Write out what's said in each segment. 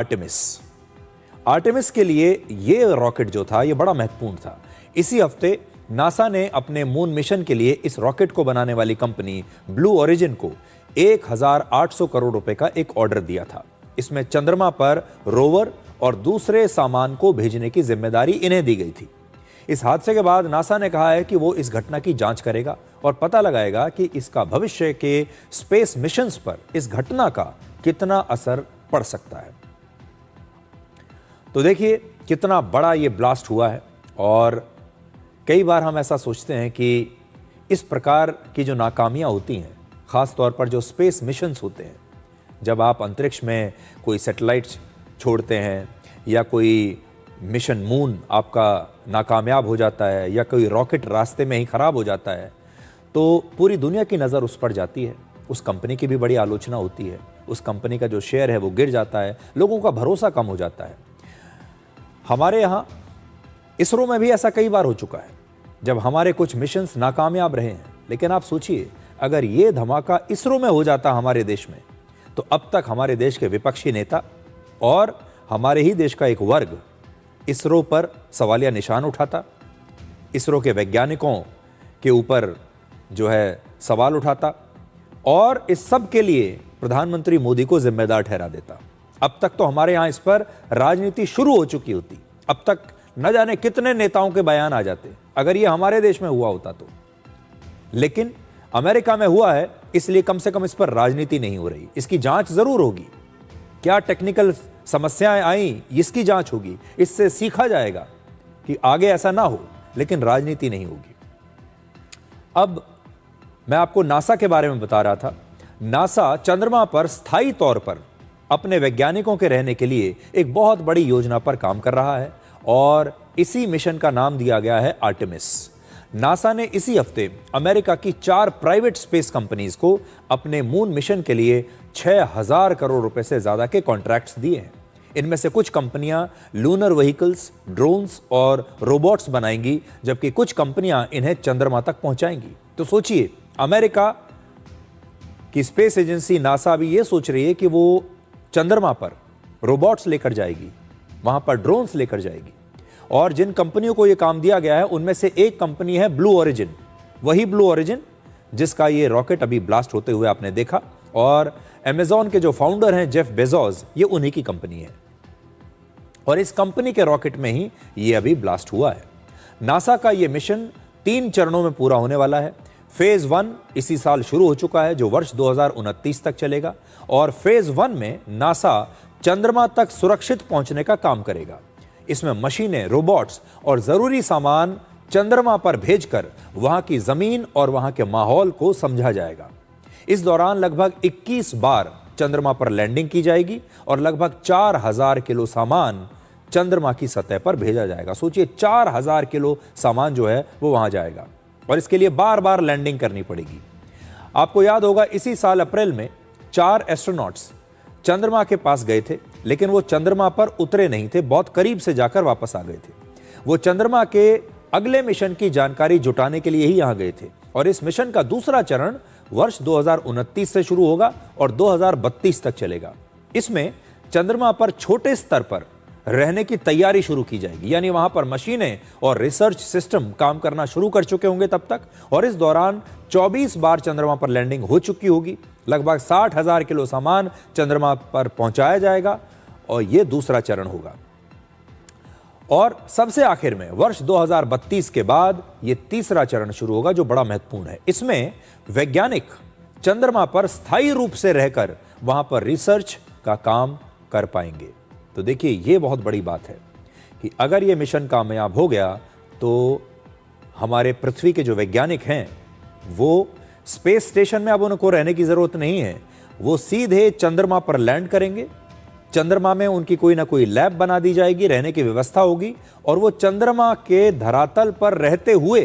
Artemis. Artemis के लिए ये रॉकेट जो था ये बड़ा महत्वपूर्ण था। इसी हफ्ते नासा ने अपने मून मिशन के लिए इस रॉकेट को बनाने वाली कंपनी ब्लू ओरिजिन को 1800 करोड़ रुपए का एक ऑर्डर दिया था। इसमें चंद्रमा पर रोवर और दूसरे सामान को भेजने की जिम्मेदारी इन्हें दी गई थी। इस हादसे के बाद नासा ने कहा है कि वो इस घटना की जांच करेगा और पता लगाएगा कि इसका भविष्य के स्पेस मिशंस पर इस घटना का कितना असर पड़ सकता है। तो देखिए कितना बड़ा ये ब्लास्ट हुआ है। और कई बार हम ऐसा सोचते हैं कि इस प्रकार की जो नाकामियां होती हैं, ख़ास तौर पर जो स्पेस मिशंस होते हैं, जब आप अंतरिक्ष में कोई सैटेलाइट छोड़ते हैं या कोई मिशन मून आपका नाकामयाब हो जाता है या कोई रॉकेट रास्ते में ही ख़राब हो जाता है, तो पूरी दुनिया की नज़र उस पर जाती है। उस कंपनी की भी बड़ी आलोचना होती है, उस कंपनी का जो शेयर है वो गिर जाता है, लोगों का भरोसा कम हो जाता है। हमारे यहाँ इसरो में भी ऐसा कई बार हो चुका है जब हमारे कुछ मिशंस नाकामयाब रहे हैं। लेकिन आप सोचिए, अगर ये धमाका इसरो में हो जाता हमारे देश में, तो अब तक हमारे देश के विपक्षी नेता और हमारे ही देश का एक वर्ग इसरो पर सवालिया निशान उठाता, इसरो के वैज्ञानिकों के ऊपर जो है सवाल उठाता और इस सब के लिए प्रधानमंत्री मोदी को जिम्मेदार ठहरा देता। अब तक तो हमारे यहाँ इस पर राजनीति शुरू हो चुकी होती। अब तक न जाने कितने नेताओं के बयान आ जाते अगर ये हमारे देश में हुआ होता तो। लेकिन अमेरिका में हुआ है, इसलिए कम से कम इस पर राजनीति नहीं हो रही। इसकी जांच जरूर होगी, क्या टेक्निकल समस्याएं आई इसकी जांच होगी, इससे सीखा जाएगा कि आगे ऐसा ना हो, लेकिन राजनीति नहीं होगी। अब मैं आपको नासा के बारे में बता रहा था। नासा चंद्रमा पर स्थायी तौर पर अपने वैज्ञानिकों के रहने के लिए एक बहुत बड़ी योजना पर काम कर रहा है और इसी मिशन का नाम दिया गया है आर्टेमिस। नासा ने इसी हफ्ते अमेरिका की 4 प्राइवेट स्पेस कंपनीज को अपने मून मिशन के लिए 6000 करोड़ रुपए से ज्यादा के कॉन्ट्रैक्ट्स दिए हैं। इनमें से कुछ कंपनियां लूनर व्हीकल्स, ड्रोन्स और रोबोट्स बनाएंगी, जबकि कुछ कंपनियां इन्हें चंद्रमा तक पहुंचाएंगी। तो सोचिए, अमेरिका की स्पेस एजेंसी नासा भी यह सोच रही है कि वो चंद्रमा पर रोबोट्स लेकर जाएगी, वहां पर ड्रोन्स लेकर जाएगी। और जिन कंपनियों को यह काम दिया गया है उनमें से एक कंपनी है ब्लू ओरिजिन, वही ब्लू ओरिजिन जिसका ये रॉकेट अभी ब्लास्ट होते हुए आपने देखा। और अमेज़न के जो फाउंडर हैं जेफ बेजोस, ये उन्हीं की कंपनी है और इस कंपनी के रॉकेट में ही ये अभी ब्लास्ट हुआ है। नासा का ये मिशन 3 चरणों में पूरा होने वाला है। फेज 1 इसी साल शुरू हो चुका है, जो वर्ष 2029 तक चलेगा। और फेज 1 में नासा चंद्रमा तक सुरक्षित पहुंचने का काम करेगा। इसमें मशीनें, रोबोट्स और जरूरी सामान चंद्रमा पर भेजकर वहां की जमीन और वहां के माहौल को समझा जाएगा। इस दौरान लगभग 21 बार चंद्रमा पर लैंडिंग की जाएगी और लगभग 4000 किलो सामान चंद्रमा की सतह पर भेजा जाएगा। सोचिए, 4000 किलो सामान जो है वो वहां जाएगा और इसके लिए बार बार लैंडिंग करनी पड़ेगी। आपको याद होगा, इसी साल अप्रैल में 4 एस्ट्रोनॉट्स चंद्रमा के पास गए थे, लेकिन वो चंद्रमा पर उतरे नहीं थे, बहुत करीब से जाकर वापस आ गए थे। वो चंद्रमा के अगले मिशन की जानकारी जुटाने के लिए ही यहां गए थे। और इस मिशन का दूसरा चरण वर्ष 2029 से शुरू होगा और 2032 तक चलेगा। इसमें चंद्रमा पर छोटे स्तर पर रहने की तैयारी शुरू की जाएगी, यानी वहां पर मशीनें और रिसर्च सिस्टम काम करना शुरू कर चुके होंगे तब तक। और इस दौरान 24 बार चंद्रमा पर लैंडिंग हो चुकी होगी। लगभग 60,000 किलो सामान चंद्रमा पर पहुंचाया जाएगा और यह दूसरा चरण होगा। और सबसे आखिर में वर्ष 2032 के बाद यह तीसरा चरण शुरू होगा, जो बड़ा महत्वपूर्ण है। इसमें वैज्ञानिक चंद्रमा पर स्थायी रूप से रहकर वहां पर रिसर्च का काम कर पाएंगे। तो देखिए, यह बहुत बड़ी बात है कि अगर यह मिशन कामयाब हो गया तो हमारे पृथ्वी के जो वैज्ञानिक हैं वो स्पेस स्टेशन में अब उनको रहने की जरूरत नहीं है। वो सीधे चंद्रमा पर लैंड करेंगे। चंद्रमा में उनकी कोई ना कोई लैब बना दी जाएगी, रहने की व्यवस्था होगी और वो चंद्रमा के धरातल पर रहते हुए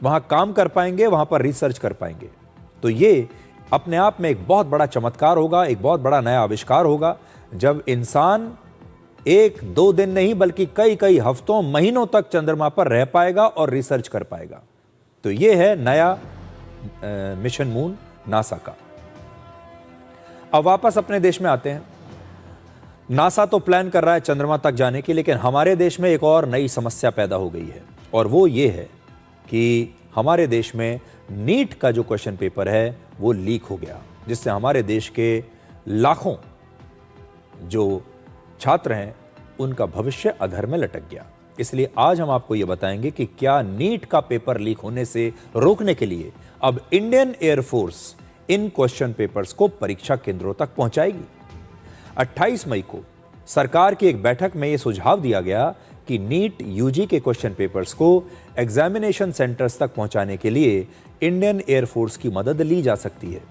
वहां काम कर पाएंगे, वहां पर रिसर्च कर पाएंगे। तो ये अपने आप में एक बहुत बड़ा चमत्कार होगा, एक बहुत बड़ा नया आविष्कार होगा, जब इंसान 1-2 दिन नहीं बल्कि कई हफ्तों, महीनों तक चंद्रमा पर रह पाएगा और रिसर्च कर पाएगा। तो ये है नया मिशन मून नासा का। अब वापस अपने देश में आते हैं। नासा तो प्लान कर रहा है चंद्रमा तक जाने की, लेकिन हमारे देश में एक और नई समस्या पैदा हो गई है, और वो ये है कि हमारे देश में नीट का जो क्वेश्चन पेपर है वो लीक हो गया, जिससे हमारे देश के लाखों जो छात्र हैं उनका भविष्य अधर में लटक गया। इसलिए आज हम आपको ये बताएंगे कि क्या नीट का पेपर लीक होने से रोकने के लिए अब इंडियन एयरफोर्स इन क्वेश्चन पेपर्स को परीक्षा केंद्रों तक पहुंचाएगी। 28 मई को सरकार की एक बैठक में यह सुझाव दिया गया कि नीट यूजी के क्वेश्चन पेपर्स को एग्जामिनेशन सेंटर्स तक पहुंचाने के लिए इंडियन एयरफोर्स की मदद ली जा सकती है।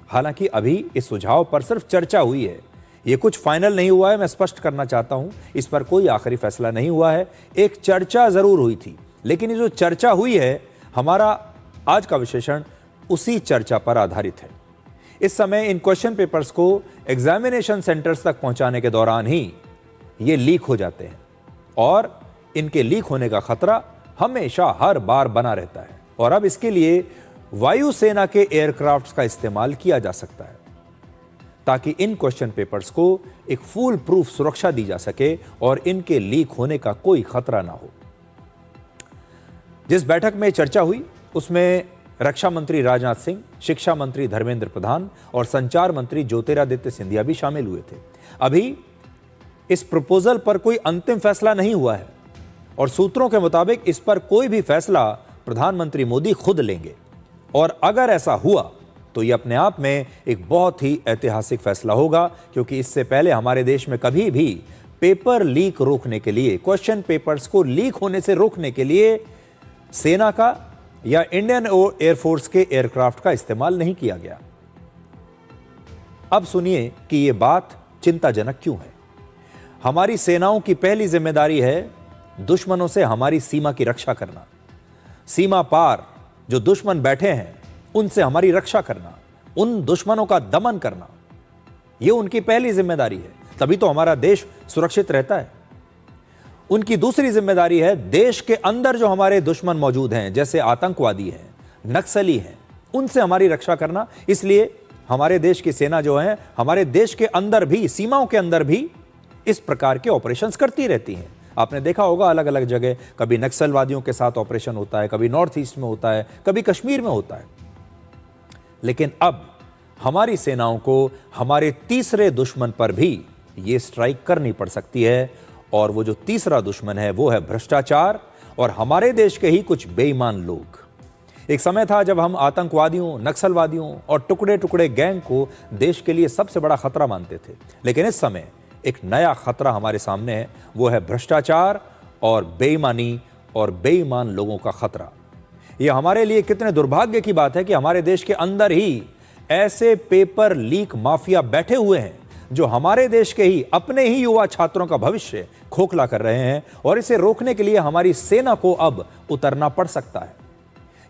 हालांकि अभी इस सुझाव पर सिर्फ चर्चा हुई है, ये कुछ फाइनल नहीं हुआ है। मैं स्पष्ट करना चाहता हूं, इस पर कोई आखिरी फैसला नहीं हुआ है। एक चर्चा जरूर हुई थी, लेकिन ये जो चर्चा हुई है, हमारा आज का विश्लेषण उसी चर्चा पर आधारित है। इस समय इन क्वेश्चन पेपर्स को एग्जामिनेशन सेंटर्स तक पहुंचाने के दौरान ही ये लीक हो जाते हैं, और इनके लीक होने का खतरा हमेशा हर बार बना रहता है। और अब इसके लिए वायुसेना के एयरक्राफ्ट्स का इस्तेमाल किया जा सकता है, ताकि इन क्वेश्चन पेपर्स को एक फुल प्रूफ सुरक्षा दी जा सके और इनके लीक होने का कोई खतरा ना हो। जिस बैठक में चर्चा हुई उसमें रक्षा मंत्री राजनाथ सिंह, शिक्षा मंत्री धर्मेंद्र प्रधान और संचार मंत्री ज्योतिरादित्य सिंधिया भी शामिल हुए थे। अभी इस प्रपोजल पर कोई अंतिम फैसला नहीं हुआ है, और सूत्रों के मुताबिक इस पर कोई भी फैसला प्रधानमंत्री मोदी खुद लेंगे, और अगर ऐसा हुआ तो यह अपने आप में एक बहुत ही ऐतिहासिक फैसला होगा, क्योंकि इससे पहले हमारे देश में कभी भी पेपर लीक रोकने के लिए, क्वेश्चन पेपर्स को लीक होने से रोकने के लिए सेना का या इंडियन एयरफोर्स के एयरक्राफ्ट का इस्तेमाल नहीं किया गया। अब सुनिए कि यह बात चिंताजनक क्यों है। हमारी सेनाओं की पहली जिम्मेदारी है दुश्मनों से हमारी सीमा की रक्षा करना। सीमा पार जो दुश्मन बैठे हैं उनसे हमारी रक्षा करना, उन दुश्मनों का दमन करना, यह उनकी पहली जिम्मेदारी है। तभी तो हमारा देश सुरक्षित रहता है। उनकी दूसरी जिम्मेदारी है देश के अंदर जो हमारे दुश्मन मौजूद हैं, जैसे आतंकवादी हैं, नक्सली हैं, उनसे हमारी रक्षा करना। इसलिए हमारे देश की सेना जो है, हमारे देश के अंदर भी, सीमाओं के अंदर भी इस प्रकार के ऑपरेशंस करती रहती हैं। आपने देखा होगा अलग अलग जगह, कभी नक्सलवादियों के साथ ऑपरेशन होता है, कभी नॉर्थ ईस्ट में होता है, कभी कश्मीर में होता है। लेकिन अब हमारी सेनाओं को हमारे तीसरे दुश्मन पर भी ये स्ट्राइक करनी पड़ सकती है, और वो जो तीसरा दुश्मन है वो है भ्रष्टाचार और हमारे देश के ही कुछ बेईमान लोग। एक समय था जब हम आतंकवादियों, नक्सलवादियों और टुकड़े टुकड़े गैंग को देश के लिए सबसे बड़ा खतरा मानते थे, लेकिन इस समय एक नया खतरा हमारे सामने है, वो है भ्रष्टाचार और बेईमानी और बेईमान लोगों का खतरा। यह हमारे लिए कितने दुर्भाग्य की बात है कि हमारे देश के अंदर ही ऐसे पेपर लीक माफिया बैठे हुए हैं जो हमारे देश के ही अपने ही युवा छात्रों का भविष्य खोखला कर रहे हैं, और इसे रोकने के लिए हमारी सेना को अब उतरना पड़ सकता है।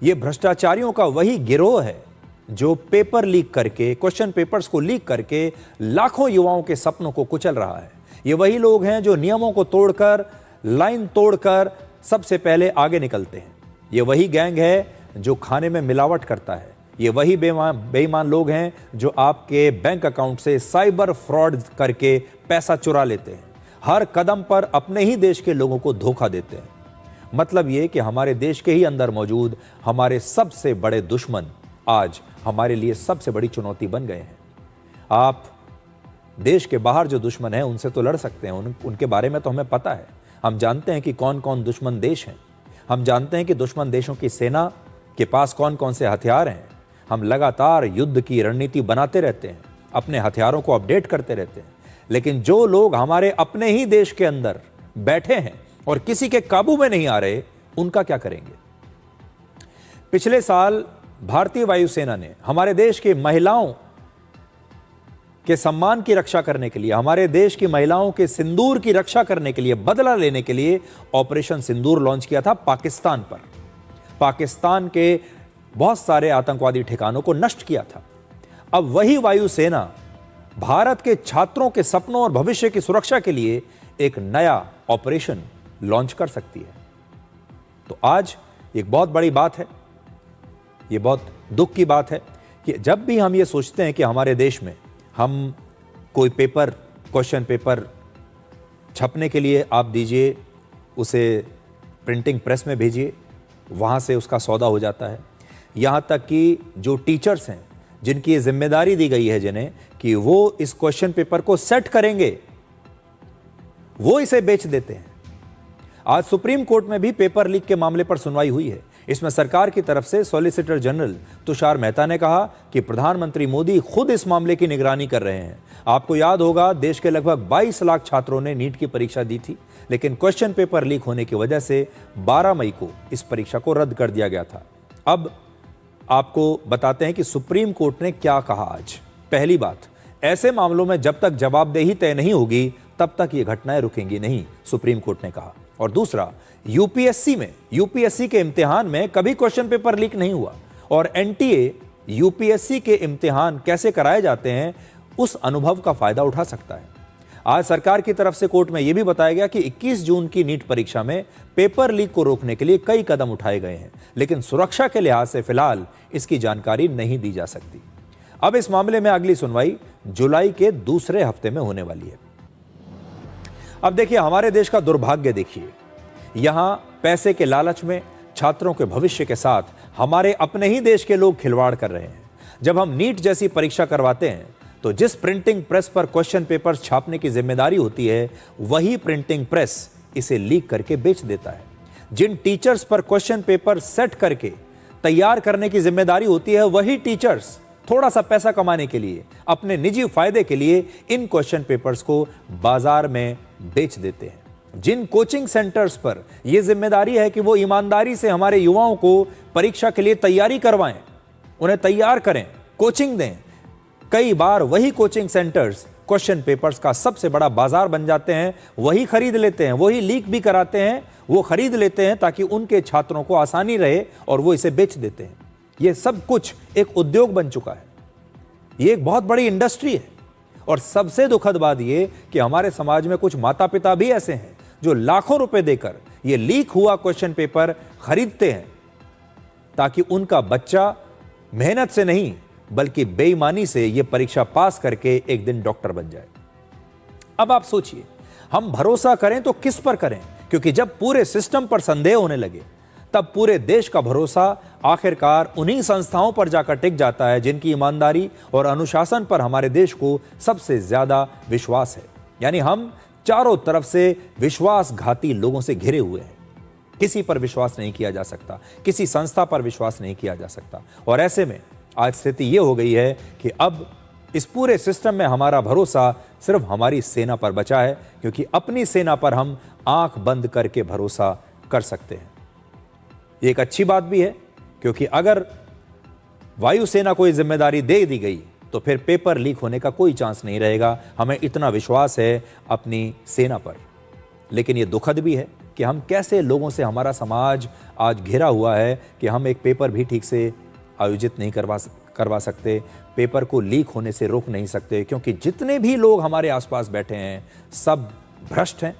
यह भ्रष्टाचारियों का वही गिरोह है जो पेपर लीक करके, क्वेश्चन पेपर्स को लीक करके लाखों युवाओं के सपनों को कुचल रहा है। ये वही लोग हैं जो नियमों को तोड़कर, लाइन तोड़कर सबसे पहले आगे निकलते हैं। ये वही गैंग है जो खाने में मिलावट करता है। ये वही बेईमान लोग हैं जो आपके बैंक अकाउंट से साइबर फ्रॉड करके पैसा चुरा लेते हैं। हर कदम पर अपने ही देश के लोगों को धोखा देते हैं। मतलब ये कि हमारे देश के ही अंदर मौजूद हमारे सबसे बड़े दुश्मन आज हमारे लिए सबसे बड़ी चुनौती बन गए हैं। आप देश के बाहर जो दुश्मन हैं उनसे तो लड़ सकते हैं, उनके बारे में तो हमें पता है। हम जानते हैं कि कौन कौन दुश्मन देश हैं। हम जानते हैं कि दुश्मन देशों की सेना के पास कौन कौन से हथियार हैं। हम लगातार युद्ध की रणनीति बनाते रहते हैं, अपने हथियारों को अपडेट करते रहते हैं। लेकिन जो लोग हमारे अपने ही देश के अंदर बैठे हैं और किसी के काबू में नहीं आ रहे, उनका क्या करेंगे? पिछले साल भारतीय वायुसेना ने हमारे देश की महिलाओं के सम्मान की रक्षा करने के लिए, हमारे देश की महिलाओं के सिंदूर की रक्षा करने के लिए, बदला लेने के लिए ऑपरेशन सिंदूर लॉन्च किया था पाकिस्तान पर। पाकिस्तान के बहुत सारे आतंकवादी ठिकानों को नष्ट किया था। अब वही वायुसेना भारत के छात्रों के सपनों और भविष्य की सुरक्षा के लिए एक नया ऑपरेशन लॉन्च कर सकती है। तो आज एक बहुत बड़ी बात है, यह बहुत दुख की बात है कि जब भी हम ये सोचते हैं कि हमारे देश में हम कोई पेपर, क्वेश्चन पेपर छपने के लिए आप दीजिए, उसे प्रिंटिंग प्रेस में भेजिए, वहाँ से उसका सौदा हो जाता है। यहाँ तक कि जो टीचर्स हैं, जिनकी ये जिम्मेदारी दी गई है जिन्हें कि वो इस क्वेश्चन पेपर को सेट करेंगे, वो इसे बेच देते हैं। आज सुप्रीम कोर्ट में भी पेपर लीक के मामले पर सुनवाई हुई है। इसमें सरकार की तरफ से सॉलिसिटर जनरल तुषार मेहता ने कहा कि प्रधानमंत्री मोदी खुद इस मामले की निगरानी कर रहे हैं। आपको याद होगा, देश के लगभग 22 लाख छात्रों ने नीट की परीक्षा दी थी, लेकिन क्वेश्चन पेपर लीक होने की वजह से 12 मई को इस परीक्षा को रद्द कर दिया गया था। अब आपको बताते हैं कि सुप्रीम कोर्ट ने क्या कहा आज। पहली बात, ऐसे मामलों में जब तक जवाबदेही तय नहीं होगी तब तक ये घटनाएं रुकेंगी नहीं, सुप्रीम कोर्ट ने कहा। और दूसरा, यूपीएससी के इम्तिहान में कभी क्वेश्चन पेपर लीक नहीं हुआ और एनटीए यूपीएससी के इम्तिहान कैसे कराए जाते हैं उस अनुभव का फायदा उठा सकता है। आज सरकार की तरफ से कोर्ट में यह भी बताया गया कि 21 जून की नीट परीक्षा में पेपर लीक को रोकने के लिए कई कदम उठाए गए हैं, लेकिन सुरक्षा के लिहाज से फिलहाल इसकी जानकारी नहीं दी जा सकती। अब इस मामले में अगली सुनवाई जुलाई के दूसरे हफ्ते में होने वाली है। अब देखिए, हमारे देश का दुर्भाग्य देखिए, यहां पैसे के लालच में छात्रों के भविष्य के साथ हमारे अपने ही देश के लोग खिलवाड़ कर रहे हैं। जब हम नीट जैसी परीक्षा करवाते हैं तो जिस प्रिंटिंग प्रेस पर क्वेश्चन पेपर छापने की जिम्मेदारी होती है, वही प्रिंटिंग प्रेस इसे लीक करके बेच देता है। जिन टीचर्स पर क्वेश्चन पेपर सेट करके तैयार करने की जिम्मेदारी होती है, वही टीचर्स थोड़ा सा पैसा कमाने के लिए, अपने निजी फायदे के लिए इन क्वेश्चन पेपर्स को बाजार में बेच देते हैं। जिन कोचिंग सेंटर्स पर यह जिम्मेदारी है कि वो ईमानदारी से हमारे युवाओं को परीक्षा के लिए तैयारी करवाएं, उन्हें तैयार करें, कोचिंग दें, कई बार वही कोचिंग सेंटर्स क्वेश्चन पेपर्स का सबसे बड़ा बाजार बन जाते हैं। वही खरीद लेते हैं, वही लीक भी कराते हैं, वो खरीद लेते हैं ताकि उनके छात्रों को आसानी रहे और वो इसे बेच देते हैं। ये सब कुछ एक उद्योग बन चुका है, ये एक बहुत बड़ी इंडस्ट्री है। और सबसे दुखद बात ये कि हमारे समाज में कुछ माता पिता भी ऐसे हैं जो लाखों रुपए देकर ये लीक हुआ क्वेश्चन पेपर खरीदते हैं ताकि उनका बच्चा मेहनत से नहीं बल्कि बेईमानी से ये परीक्षा पास करके एक दिन डॉक्टर बन जाए। अब आप सोचिए, हम भरोसा करें तो किस पर करें? क्योंकि जब पूरे सिस्टम पर संदेह होने लगे तब पूरे देश का भरोसा आखिरकार उन्हीं संस्थाओं पर जाकर टिक जाता है जिनकी ईमानदारी और अनुशासन पर हमारे देश को सबसे ज्यादा विश्वास है। यानी हम चारों तरफ से विश्वासघाती लोगों से घिरे हुए हैं। किसी पर विश्वास नहीं किया जा सकता, किसी संस्था पर विश्वास नहीं किया जा सकता। और ऐसे में आज स्थिति यह हो गई है कि अब इस पूरे सिस्टम में हमारा भरोसा सिर्फ हमारी सेना पर बचा है, क्योंकि अपनी सेना पर हम आंख बंद करके भरोसा कर सकते हैं। ये एक अच्छी बात भी है, क्योंकि अगर वायुसेना को ये जिम्मेदारी दे दी गई तो फिर पेपर लीक होने का कोई चांस नहीं रहेगा। हमें इतना विश्वास है अपनी सेना पर। लेकिन ये दुखद भी है कि हम कैसे लोगों से हमारा समाज आज घिरा हुआ है कि हम एक पेपर भी ठीक से आयोजित नहीं करवा सकते, पेपर को लीक होने से रोक नहीं सकते, क्योंकि जितने भी लोग हमारे आसपास बैठे हैं सब भ्रष्ट हैं,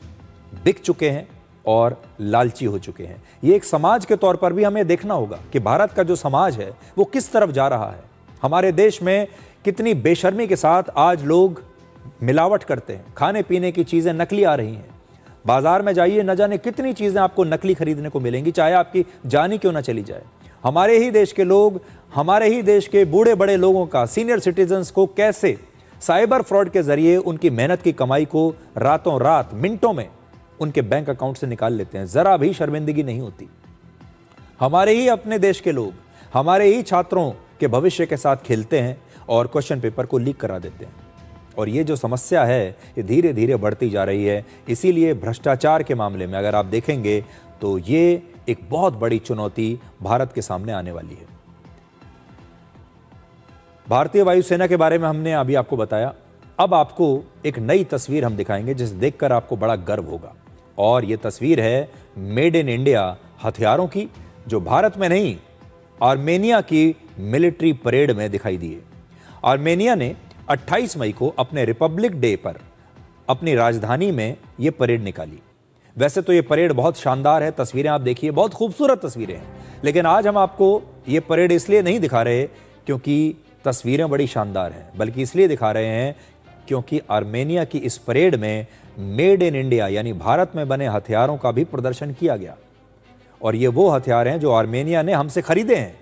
बिक चुके हैं और लालची हो चुके हैं। ये एक समाज के तौर पर भी हमें देखना होगा कि भारत का जो समाज है वो किस तरफ जा रहा है। हमारे देश में कितनी बेशर्मी के साथ आज लोग मिलावट करते हैं, खाने पीने की चीज़ें नकली आ रही हैं। बाजार में जाइए, न जाने कितनी चीज़ें आपको नकली खरीदने को मिलेंगी, चाहे आपकी जान ही क्यों ना चली जाए। हमारे ही देश के लोग, हमारे ही देश के बूढ़े बड़े लोगों का, सीनियर सिटीजन्स को कैसे साइबर फ्रॉड के जरिए उनकी मेहनत की कमाई को रातों रात, मिनटों में उनके बैंक अकाउंट से निकाल लेते हैं। जरा भी शर्मिंदगी नहीं होती। हमारे ही अपने देश के लोग हमारे ही छात्रों के भविष्य के साथ खेलते हैं और क्वेश्चन पेपर को लीक करा देते हैं। और ये जो समस्या है ये धीरे धीरे बढ़ती जा रही है। इसीलिए भ्रष्टाचार के मामले में अगर आप देखेंगे तो ये एक बहुत बड़ी चुनौती भारत के सामने आने वाली है। भारतीय वायुसेना के बारे में हमने अभी आपको बताया। अब आपको एक नई तस्वीर हम दिखाएंगे जिसे देखकर आपको बड़ा गर्व होगा। और ये तस्वीर है मेड इन इंडिया हथियारों की, जो भारत में नहीं आर्मेनिया की मिलिट्री परेड में दिखाई दी है। आर्मेनिया ने 28 मई को अपने रिपब्लिक डे पर अपनी राजधानी में ये परेड निकाली। वैसे तो ये परेड बहुत शानदार है, तस्वीरें आप देखिए, बहुत खूबसूरत तस्वीरें हैं। लेकिन आज हम आपको ये परेड इसलिए नहीं दिखा रहे क्योंकि तस्वीरें बड़ी शानदार हैं, बल्कि इसलिए दिखा रहे हैं क्योंकि आर्मेनिया की इस परेड में मेड इन इंडिया यानी भारत में बने हथियारों का भी प्रदर्शन किया गया। और ये वो हथियार हैं जो आर्मेनिया ने हमसे खरीदे हैं।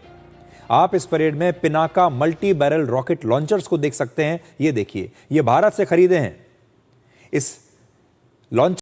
आप इस परेड में Pinaka multi barrel rocket launchers को देख सकते हैं। ये देखिए, ये भारत से खरीदे हैं। इस लॉन्च